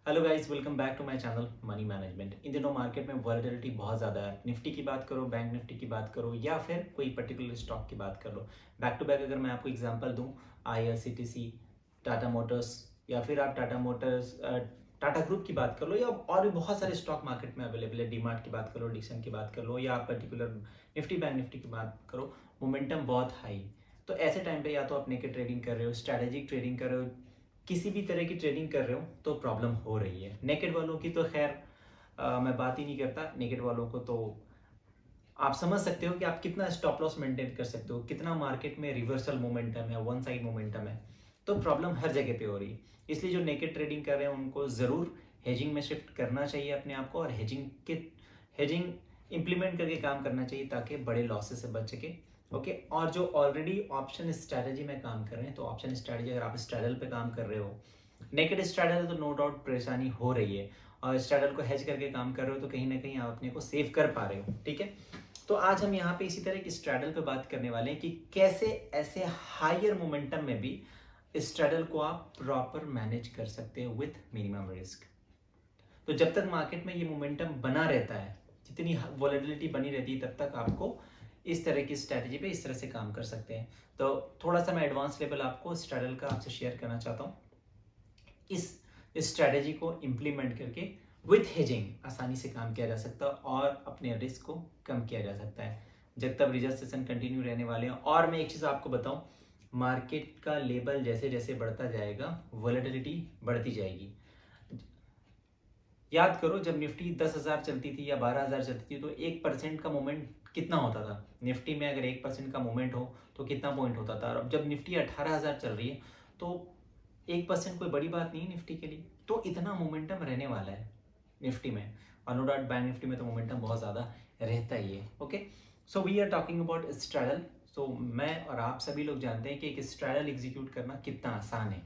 Hello guys, welcome back to my channel money management. इन दिनों market में volatility बहुत ज़्यादा है। निफ्टी की बात करो, बैंक निफ्टी की बात करो, या फिर कोई पर्टिकुलर स्टॉक की बात कर लो। बैक टू बैक अगर मैं आपको एग्जांपल दूं, आईआरसीटीसी, टाटा मोटर्स, या फिर आप टाटा मोटर्स टाटा ग्रुप की बात कर लो, या और भी बहुत सारे स्टॉक मार्केट में अवेलेबल है। डीमार्ट की बात कर लो, डिक्सन की बात कर लो, या आप पर्टिकुलर निफ्टी बैंक निफ्टी की बात करो, मोमेंटम बहुत हाई। तो ऐसे टाइम पे या तो आप नेकेड ट्रेडिंग कर रहे हो, स्ट्रैटेजिक ट्रेडिंग कर रहे हो, किसी भी तरह की ट्रेडिंग कर रहे हो तो प्रॉब्लम हो रही है। नेकेड वालों की तो खैर मैं बात ही नहीं करता। नेकेड वालों को तो आप समझ सकते हो कि आप कितना स्टॉप लॉस मेंटेन कर सकते हो, कितना मार्केट में रिवर्सल मोमेंटम है, वन साइड मोमेंटम है। तो प्रॉब्लम हर जगह पे हो रही है। इसलिए जो नेकेड ट्रेडिंग कर रहे हैं उनको ज़रूर हेजिंग में शिफ्ट करना चाहिए अपने आप को, और हेजिंग इंप्लीमेंट करके काम करना चाहिए ताकि बड़े लॉसेस से बच सके। ओके, और जो ऑलरेडी ऑप्शन स्ट्रैटेजी में काम कर रहे हैं, तो ऑप्शन स्ट्रैटेजी अगर आप स्ट्रैडल पे काम कर रहे हो, नेकेड स्ट्रैडल तो नो डाउट परेशानी हो रही है, और स्ट्रैडल को हेज करके काम कर रहे हो तो कहीं ना कहीं आप अपने को सेव कर पा रहे हो। ठीक है, तो आज हम यहाँ पे इसी तरह की स्ट्रैडल पे बात करने वाले हैं कि कैसे ऐसे हायर मोमेंटम में भी स्ट्रैडल को आप प्रॉपर मैनेज कर सकते हो विथ मिनिमम रिस्क। तो जब तक मार्केट में ये मोमेंटम बना रहता है, जितनी वॉलेटिलिटी बनी रहती है, तब तक आपको इस तरह की स्ट्रैटेजी पे इस तरह से काम कर सकते हैं। तो थोड़ा सा मैं एडवांस लेवल आपको स्ट्रैडल का आपसे शेयर करना चाहता हूँ। इस स्ट्रैटेजी को इम्प्लीमेंट करके विथ हेजिंग आसानी से काम किया जा सकता है और अपने रिस्क को कम किया जा सकता है। जब तक रिजल्ट सेशन कंटिन्यू रहने वाले हैं। और मैं एक चीज़ आपको बताऊं, मार्केट का लेवल जैसे जैसे बढ़ता जाएगा, वॉलेटिलिटी बढ़ती जाएगी। याद करो, जब निफ्टी 10,000 चलती थी या 12,000 चलती थी तो 1% का मूवमेंट कितना होता था। निफ्टी में अगर 1% का मूवमेंट हो तो कितना पॉइंट होता था। और अब जब निफ्टी 18,000 चल रही है तो 1% कोई बड़ी बात नहीं है निफ्टी के लिए। तो इतना मोमेंटम रहने वाला है निफ्टी में, और नो डाउट बैंक निफ्टी में तो मोमेंटम बहुत ज़्यादा रहता ही है। Okay, so we are talking about straddle. सो मैं और आप सभी लोग जानते हैं कि एक स्ट्रैडल एग्जीक्यूट करना कितना आसान है।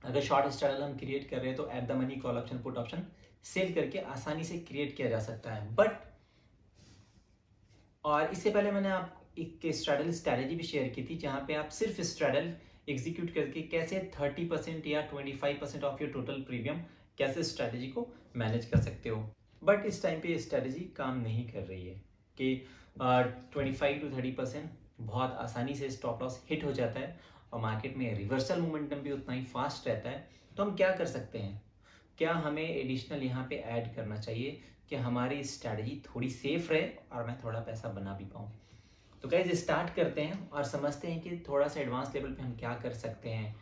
अगर शॉर्ट स्ट्रैडल हम क्रिएट कर रहे हैं तो at the money call option put option sell करके आसानी से क्रिएट किया जा सकता है। बट और इससे पहले मैंने आप एक स्ट्रैडल स्ट्रैटेजी भी शेयर की थी, जहां पे आप सिर्फ स्ट्रैडल एग्जीक्यूट करके कैसे 30% या 25% ऑफ योर टोटल प्रीमियम कैसे स्ट्रैटेजी को मैनेज कर सकते हो। बट इस टाइम पे स्ट्रैटेजी काम नहीं कर रही है कि 25 to 30% बहुत आसानी से स्टॉप लॉस हिट हो जाता है, और मार्केट में रिवर्सल मोमेंटम भी उतना ही फास्ट रहता है। तो हम क्या कर सकते हैं, क्या हमें एडिशनल यहाँ पे ऐड करना चाहिए कि हमारी स्ट्रैटेजी थोड़ी सेफ रहे और मैं थोड़ा पैसा बना भी पाऊँ। तो गाइज स्टार्ट करते हैं और समझते हैं कि थोड़ा सा एडवांस लेवल पे हम क्या कर सकते हैं।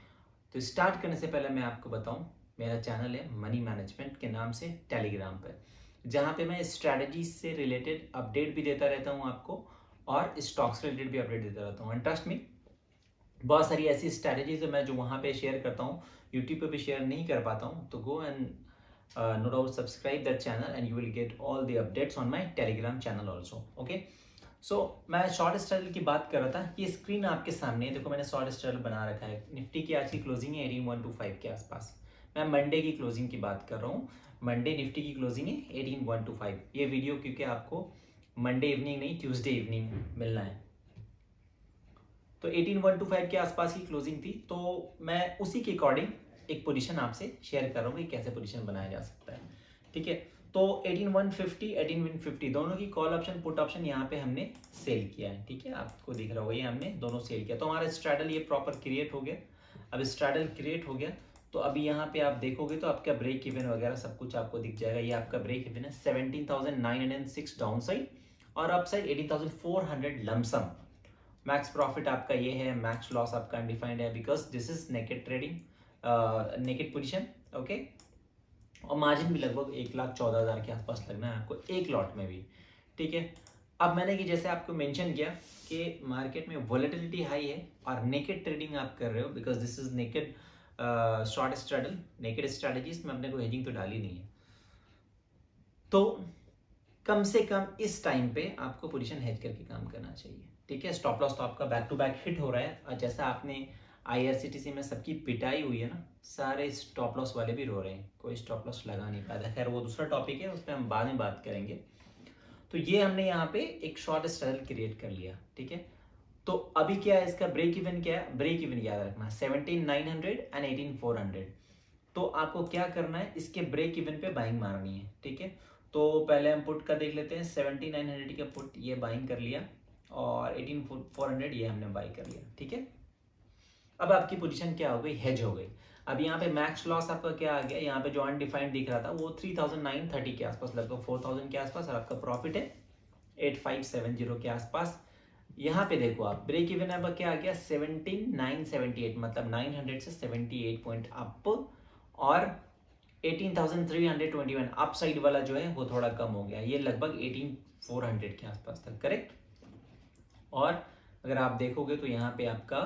तो स्टार्ट करने से पहले मैं आपको बताऊं, मेरा चैनल है मनी मैनेजमेंट के नाम से टेलीग्राम पर, जहाँ पे मैं स्ट्रैटेजी से रिलेटेड अपडेट भी देता रहता हूँ आपको, और स्टॉक्स रिलेटेड भी अपडेट देता रहता हूँ। एंड ट्रस्ट मी, बहुत सारी ऐसी स्ट्रैटेजीज है मैं जो वहाँ पे शेयर करता हूँ, यूट्यूब पे भी शेयर नहीं कर पाता हूँ। तो go and no doubt subscribe that channel and you will get all the updates on my telegram channel also. Okay, so मैं शॉर्ट स्ट्रैडल की बात कर रहा था। ये स्क्रीन आपके सामने है, देखो मैंने शॉर्ट स्ट्रैडल बना रखा है। निफ्टी की आज की क्लोजिंग है 18125 के आसपास। मैं मंडे की क्लोजिंग की बात कर रहा हूँ। मंडे निफ्टी की क्लोजिंग है 18125। ये वीडियो क्योंकि आपको मंडे इवनिंग नहीं, ट्यूसडे इवनिंग मिलना है। तो 18125 के आसपास की क्लोजिंग थी, तो मैं उसी के अकॉर्डिंग एक पोजीशन आपसे शेयर कर रहा हूँ कि कैसे पोजीशन बनाया जा सकता है। ठीक है, तो 18150 18150 दोनों की कॉल ऑप्शन पुट ऑप्शन यहाँ पे हमने सेल किया है। ठीक है, आपको दिख रहा होगा ये हमने दोनों सेल किया। तो हमारा स्ट्रैडल ये प्रॉपर क्रिएट हो गया। अब स्ट्रैडल क्रिएट हो गया तो अभी यहाँ पे आप देखोगे तो आपका ब्रेक इवन वगैरह सब कुछ आपको दिख जाएगा। ये आपका ब्रेक इवन है 17,906 डाउन साइड, और up side 18,400 lump sum. Max profit आपका ये है, मैक्स लॉस आपका अनडिफाइंड है, because this is naked trading, naked position. Okay, और मार्जिन भी लगभग 1,14,000 के आसपास लगना है आपको एक लॉट में भी। ठीक है, अब मैंने कि जैसे आपको मेंशन किया कि मार्केट में वॉलेटिलिटी हाई है और नेकेड ट्रेडिंग आप कर रहे हो, because this is naked short straddle, naked strategies में अपने को हेजिंग तो डाली नहीं है। तो कम से कम इस टाइम पे आपको पोजीशन हेज करके काम करना चाहिए। ठीक है, स्टॉप लॉस तो आपका बैक टू बैक हिट हो रहा है, और जैसा आपने आईआरसीटीसी में सबकी पिटाई हुई है ना, सारे स्टॉप लॉस वाले भी रो रहे हैं, कोई स्टॉप लॉस लगा नहीं पाया। खैर वो दूसरा टॉपिक है, उस पर हम बाद में बात करेंगे। तो ये हमने यहाँ पे एक शॉर्ट स्ट्रैडल क्रिएट कर लिया। ठीक है, तो अभी क्या है, इसका ब्रेक इवन क्या है, ब्रेक इवन याद रखना 17,900 एंड 18,400। तो आपको क्या करना है, इसके ब्रेक इवन पे बाइंग मारनी है। ठीक है, तो पहले हम पुट का देख लेते हैं। 7900 का पुट ये बाइंग कर लिया और 18400 ये हमने बाई कर लिया। ठीक है, अब आपकी पोजीशन क्या हो गई, हेज हो गई। अब यहाँ पे मैक्स लॉस आपका क्या आ गया, यहाँ पे जो अनडिफाइंड दिख रहा था वो 3930 के आसपास, लगभग 4000 के आसपास, और आपका प्रॉफिट है 8570 के आसपास। यहाँ पे देखो आप ब्रेक इवन अब क्या आ गया 17978, मतलब 900 से 78 पॉइंट अप, और 18321 अप साइड वाला जो है वो थोड़ा कम हो गया, ये लगभग 18400 के आसपास तक, करेक्ट। और अगर आप देखोगे तो यहाँ पे आपका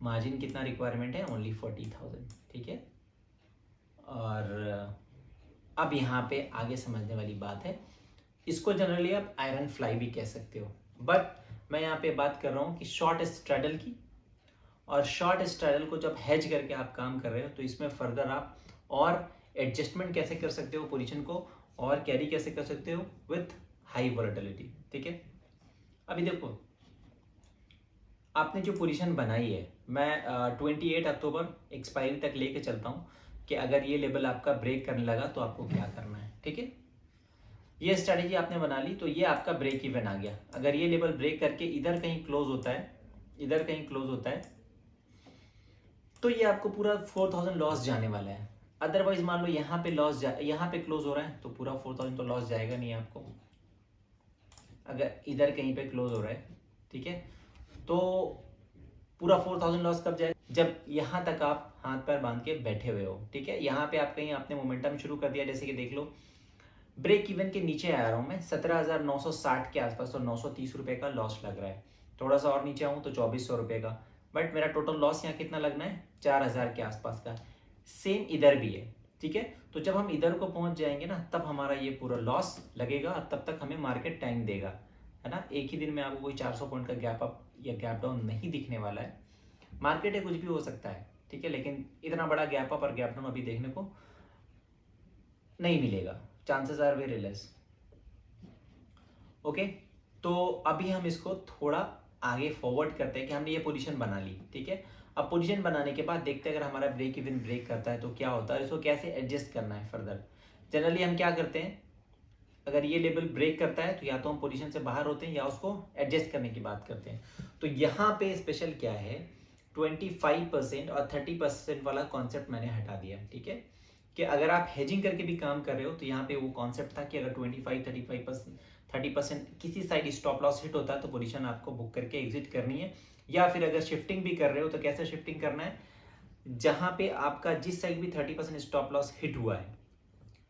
मार्जिन कितना रिक्वायरमेंट है, ओनली 40,000। ठीक है, और अब यहाँ पे आगे समझने वाली बात है, इसको जनरली आप आयरन फ्लाई भी कह सकते हो, बट मैं यहाँ पे बात कर रहा हूँ कि शॉर्ट स्ट्रैडल की। और शॉर्ट स्ट्रैडल को जब हेज करके आप काम कर रहे हो तो इसमें फर्दर आप और एडजस्टमेंट कैसे कर सकते हो पोजीशन को, और कैरी कैसे कर सकते हो विथ हाई वोलेटिलिटी। ठीक है, अभी देखो आपने जो पोजीशन बनाई है, मैं 28 अक्टूबर एक्सपायरी तक लेके चलता हूँ कि अगर ये लेवल आपका ब्रेक करने लगा तो आपको क्या करना है। ठीक है, ये स्ट्रैटेजी आपने बना ली तो ये आपका ब्रेक इवन आ गया। अगर ये लेवल ब्रेक करके इधर कहीं क्लोज होता है, इधर कहीं क्लोज होता है, तो ये आपको पूरा 4000 लॉस जाने वाला है। अदरवाइज मान लो यहाँ पे लॉस यहाँ पे क्लोज हो रहा है तो पूरा 4000 तो लॉस जाएगा नहीं आपको, अगर इधर कहीं पे क्लोज हो रहा है। ठीक है, तो पूरा 4000 लॉस कब जाएगा, जब यहाँ तक आप हाथ पैर बांध के बैठे हुए हो। ठीक है, यहाँ पे आप कहीं आपने मोमेंटम शुरू कर दिया, जैसे कि देख लो ब्रेक इवन के नीचे आ रहा हूँ मैं 17,960 के आसपास, तो 930 रुपए का लॉस लग रहा है। थोड़ा सा और नीचे आऊँ तो 2400 रुपए का, बट मेरा टोटल लॉस यहाँ कितना लगना है 4000 के आसपास का। सेम इधर भी है। ठीक है, तो जब हम इधर को पहुंच जाएंगे ना तब हमारा ये पूरा लॉस लगेगा, और तब तक हमें मार्केट टाइम देगा, है ना। एक ही दिन में आपको कोई 400 पॉइंट का गैप अप या गैप डाउन नहीं दिखने वाला है। मार्केट है, कुछ भी हो सकता है। ठीक है, लेकिन इतना बड़ा गैप अप और गैप डाउन अभी देखने को नहीं मिलेगा, chances are very less. Okay, तो अभी हम इसको थोड़ा आगे फॉरवर्ड करते हैं कि हमने ये पोजीशन बना ली। ठीक है, अब पोजीशन बनाने के बाद देखते हैं अगर हमारा ब्रेक इवन ब्रेक करता है तो क्या होता है, इसको कैसे एडजस्ट करना है फर्दर। जनरली हम क्या करते हैं, अगर ये लेवल ब्रेक करता है तो या तो हम पोजीशन से बाहर होते हैं या उसको एडजस्ट करने की बात करते हैं। तो यहाँ पे स्पेशल क्या है, 25% और 30% वाला कॉन्सेप्ट मैंने हटा दिया। ठीक है, कि अगर आप हेजिंग करके भी काम कर रहे हो तो यहाँ पे वो कॉन्सेप्ट था कि अगर 30% किसी साइड स्टॉप लॉस हिट होता है तो पोजीशन आपको बुक करके एग्जिट करनी है। या फिर अगर शिफ्टिंग भी कर रहे हो तो कैसे शिफ्टिंग करना है, जहां पे आपका जिस साइड भी 30% स्टॉप लॉस हिट हुआ है,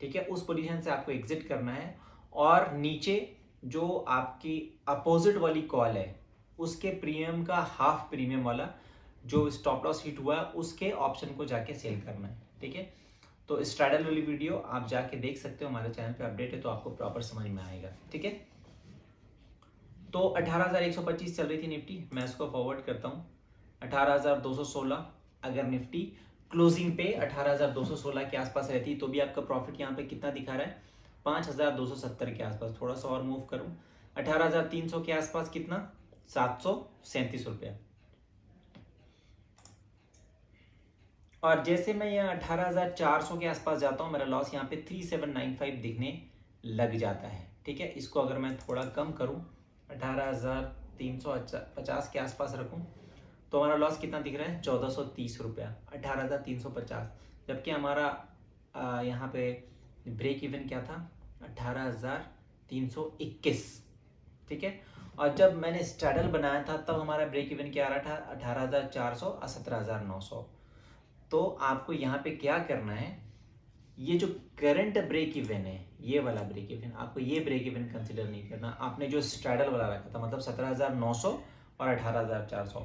ठीक है, उस पोजीशन से आपको एग्जिट करना है। और नीचे जो आपकी अपोजिट वाली कॉल है उसके प्रीमियम का हाफ प्रीमियम वाला जो स्टॉप लॉस हिट हुआ है उसके ऑप्शन को जाके सेल करना है। ठीक है, तो स्ट्रैडल वाली वीडियो आप जाके देख सकते हो, हमारे चैनल पे अपडेट है तो आपको प्रॉपर समझ में आएगा। ठीक है, तो 18,125 चल रही थी निफ्टी, मैं इसको फॉरवर्ड करता हूँ 18,216। अगर निफ्टी क्लोजिंग पे 18,216 के आसपास रहती तो भी आपका प्रॉफिट यहाँ पे कितना दिखा रहा है 5,270 के आसपास। थोड़ा सा और मूव करूँ 18,300 के आसपास, कितना 737 रुपया। और जैसे मैं यहाँ 18,400 के आसपास जाता हूँ मेरा लॉस यहाँ पे 3795 दिखने लग जाता है। ठीक है, इसको अगर मैं थोड़ा कम करूँ 18,350 के आसपास रखूँ तो हमारा लॉस कितना दिख रहा है 1430 रुपया, 18,350। जबकि हमारा यहाँ पे ब्रेक इवन क्या था 18,321। ठीक है, और जब मैंने स्ट्रैडल बनाया था तब हमारा ब्रेक इवन क्या आ रहा था 18,400 और 17,900। तो आपको यहाँ पे क्या करना है, ये जो करंट ब्रेक इवन है ये वाला ब्रेक इवन, आपको ये ब्रेक इवन कंसिडर नहीं करना। आपने जो स्ट्रैडल वाला रखा था मतलब 17,900 और 18,400,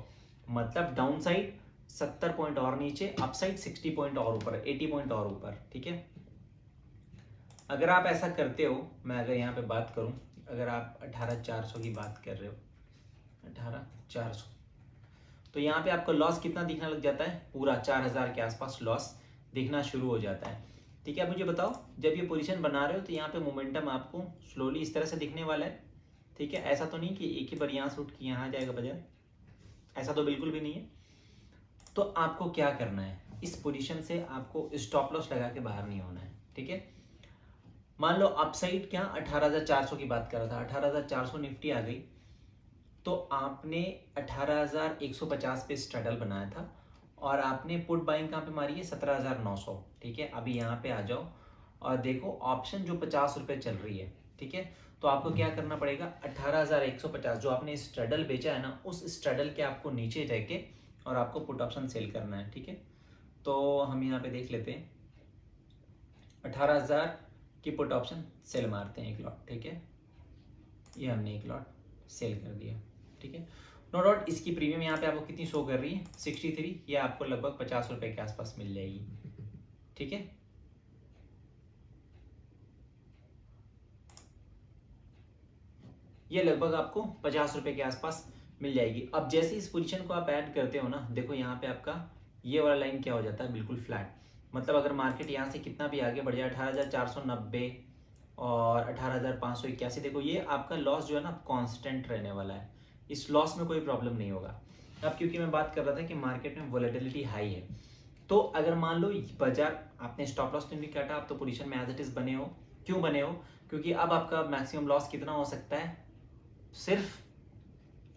मतलब डाउन साइड 70 पॉइंट और नीचे, अप साइड 60 पॉइंट और ऊपर, 80 पॉइंट और ऊपर। ठीक है, अगर आप ऐसा करते हो, मैं अगर यहाँ पे बात करूं, अगर आप 18,400 की बात कर रहे हो 18,400, तो यहाँ पे आपका लॉस कितना दिखने लग जाता है, पूरा 4,000 के आसपास लॉस दिखना शुरू हो जाता है। ठीक है, अब मुझे बताओ जब ये पोजीशन बना रहे हो तो यहाँ पे मोमेंटम आपको स्लोली इस तरह से दिखने वाला है। ठीक है, ऐसा तो नहीं कि एक ही बार यहाँ से उठ के यहाँ आ जाएगा बाजार, ऐसा तो बिल्कुल भी नहीं है। तो आपको क्या करना है, इस पोजीशन से आपको स्टॉप लॉस लगा के बाहर नहीं होना है, ठीक है। मान लो अपसाइड क्या 18,400 की बात कर रहा था, 18,400 निफ्टी आ गई, तो आपने 18,150 पे स्ट्रगल बनाया था और आपने पुट बाइंग कहाँ पे मारी है 17,900, ठीक है। अभी यहाँ पे आ जाओ और देखो ऑप्शन जो 50 रुपए चल रही है, ठीक है। तो आपको क्या करना पड़ेगा, 18,150 जो आपने स्ट्रडल बेचा है ना, उस स्ट्रडल के आपको नीचे जाके और आपको पुट ऑप्शन सेल करना है, ठीक है। तो हम यहाँ पे देख लेते हैं 18,000 की पुट ऑप्शन सेल मारते हैं एक लॉट, ठीक है। ये हमने एक लॉट सेल कर दिया, ठीक है। नो डाउट इसकी प्रीमियम यहाँ पे आपको कितनी शो कर रही है 63, ये आपको लगभग 50 रुपए के आसपास मिल जाएगी, ठीक है। ये लगभग आपको 50 रुपए के आसपास मिल जाएगी। अब जैसे इस पोजीशन को आप ऐड करते हो ना, देखो यहाँ पे आपका ये वाला लाइन क्या हो जाता है, बिल्कुल फ्लैट। मतलब अगर मार्केट यहाँ से कितना भी आगे बढ़ जाए 18,490 और 18,581, देखो ये आपका लॉस जो है ना कांस्टेंट रहने वाला है, इस लॉस में कोई प्रॉब्लम नहीं होगा। अब क्योंकि मैं बात कर रहा था कि मार्केट में वोलेटिलिटी हाई है, तो अगर मान लो बाजार आपने स्टॉप लॉस तो नहीं काटा, आप तो पोजीशन में एज इट इज बने हो। क्यों बने हो, क्योंकि अब आपका मैक्सिमम लॉस कितना हो सकता है, सिर्फ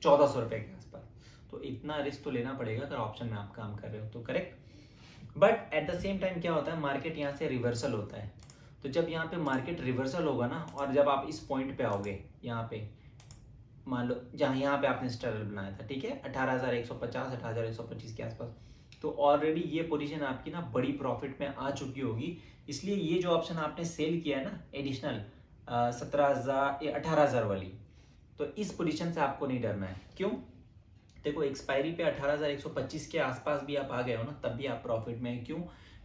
1,400 रुपए के आसपास। तो इतना रिस्क तो लेना पड़ेगा अगर ऑप्शन में आप काम कर रहे हो तो, correct. But at the same time क्या होता है, मार्केट यहाँ से रिवर्सल होता है। तो जब यहाँ पे मार्केट रिवर्सल होगा ना, और जब आप इस पॉइंट पे आओगे, यहाँ पे मान लो जहाँ यहाँ पे आपने स्ट्रगल बनाया था, ठीक है, 18,150 18,125 के आसपास, तो ऑलरेडी ये पोजीशन आपकी ना बड़ी प्रॉफिट में आ चुकी होगी। इसलिए ये जो ऑप्शन आपने सेल किया है ना एडिशनल 17,000 या 18,000 वाली, तो इस पोजीशन से आपको नहीं डरना है। क्यों, देखो एक्सपायरी पे 18,125 के आसपास भी आप आ गए हो ना, तब भी आप प्रॉफिट में है। क्यों,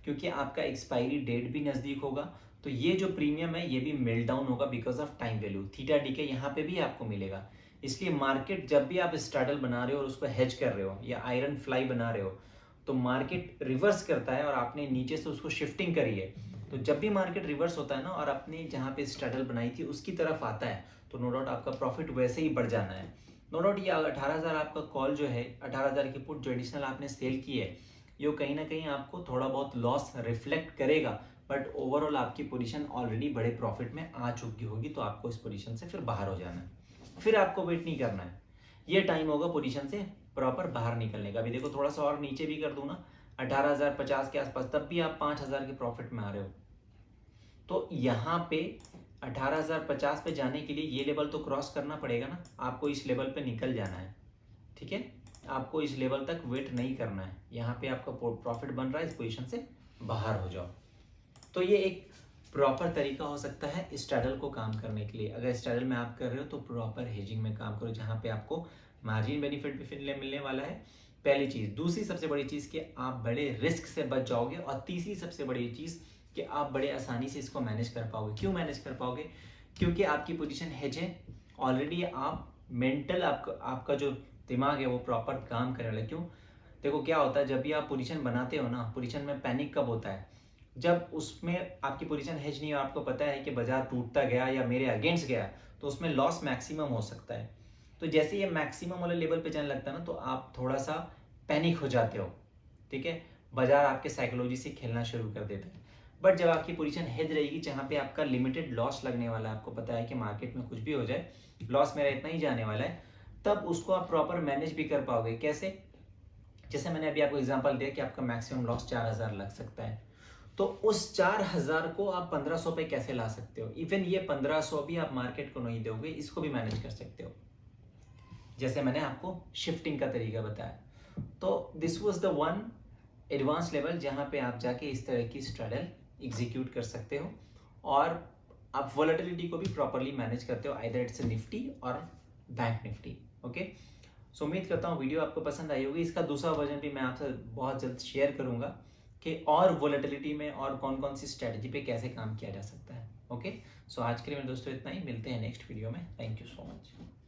क्योंकि आपका एक्सपायरी डेट भी नजदीक होगा, तो ये जो प्रीमियम है ये भी मेल्ट डाउन होगा because of time value, theta D के यहाँ पे भी आपको मिलेगा। इसलिए मार्केट जब भी आप स्ट्रैडल बना रहे हो और उसको हेज कर रहे हो या आयरन फ्लाई बना रहे हो, तो मार्केट रिवर्स करता है और आपने नीचे से उसको शिफ्टिंग करी है। तो जब भी मार्केट रिवर्स होता है ना और अपने जहाँ पे स्ट्रैडल बनाई थी उसकी तरफ आता है, तो नो डाउट आपका प्रॉफिट वैसे ही बढ़ जाना है। नो डाउट ये 18,000 आपका कॉल जो है, 18,000 की पुट जो एडिशनल आपने सेल की है, ये कहीं ना कहीं आपको थोड़ा बहुत लॉस रिफ्लेक्ट करेगा, बट ओवरऑल आपकी पोजीशन ऑलरेडी बड़े प्रॉफिट में आ चुकी होगी। तो आपको इस पोजीशन से फिर बाहर हो जाना है, फिर आपको वेट नहीं करना है। ये टाइम होगा पोजीशन से प्रॉपर बाहर निकलने का। अभी देखो थोड़ा सा और नीचे भी कर दूं ना 18,050 के आसपास, तब भी आप 5,000 के प्रॉफिट में आ रहे हो। तो यहाँ पे 18,050 पे जाने के लिए ये लेवल तो क्रॉस करना पड़ेगा ना, आपको इस लेवल पे निकल जाना है, ठीक है। आपको इस लेवल तक वेट नहीं करना है, यहाँ पे आपका प्रॉफिट बन रहा है, इस पोजीशन से बाहर हो जाओ। तो ये एक प्रॉपर तरीका हो सकता है स्ट्रैडल को काम करने के लिए। अगर स्ट्रैडल में आप कर रहे हो तो प्रॉपर हेजिंग में काम करो, जहाँ पे आपको मार्जिन बेनिफिट भी फिर मिलने वाला है, पहली चीज। दूसरी सबसे बड़ी चीज कि आप बड़े रिस्क से बच जाओगे, और तीसरी सबसे बड़ी चीज कि आप बड़े आसानी से इसको मैनेज कर पाओगे। क्यों मैनेज कर पाओगे, क्योंकि आपकी पोजीशन हेज है ऑलरेडी। आप मेंटल आपका जो दिमाग है वो प्रॉपर काम करने वाला। क्यों, देखो क्या होता है, जब भी आप पोजीशन बनाते हो ना, पोजीशन में पैनिक कब होता है, जब उसमें आपकी पोजीशन हेज नहीं है, आपको पता है कि बाजार टूटता गया या मेरे अगेंस्ट गया, तो उसमें लॉस मैक्सिमम हो सकता है। तो जैसे ये मैक्सिमम वाले लेवल पे जाने लगता है ना, तो आप थोड़ा सा पैनिक हो जाते हो, ठीक है। बाजार आपके साइकोलॉजी से खेलना शुरू कर देता है। बट जब आपकी पोजीशन हेज रहेगी, जहाँ पे आपका लिमिटेड लॉस लगने वाला है, आपको पता है कि मार्केट में कुछ भी हो जाए लॉस मेरा इतना ही जाने वाला है, तब उसको आप प्रॉपर मैनेज भी कर पाओगे। कैसे, जैसे मैंने अभी आपको एग्जांपल दिया कि आपका मैक्सिमम लॉस 4,000 लग सकता है, तो उस 4,000 को आप 1,500 पे कैसे ला सकते हो। इवन ये 1,500 भी आप मार्केट को नहीं दोगे, इसको भी मैनेज कर सकते हो, जैसे मैंने आपको शिफ्टिंग का तरीका बताया। तो this was the one advance level जहां पे आप जाके इस तरह की स्ट्रैडल एग्जीक्यूट कर सकते हो, और आप वोलेटिलिटी को भी प्रॉपरली मैनेज करते हो, आइदर इट्स निफ्टी और बैंक निफ्टी। ओके, सो उम्मीद करता हूँ वीडियो आपको पसंद आई होगी। इसका दूसरा वर्जन भी मैं आपसे बहुत जल्द शेयर करूंगा कि और वोलेटिलिटी में और कौन कौन सी स्ट्रेटजी पे कैसे काम किया जा सकता है। ओके, सो आज के लिए मेरे दोस्तों इतना ही, मिलते हैं नेक्स्ट वीडियो में। Thank you so much.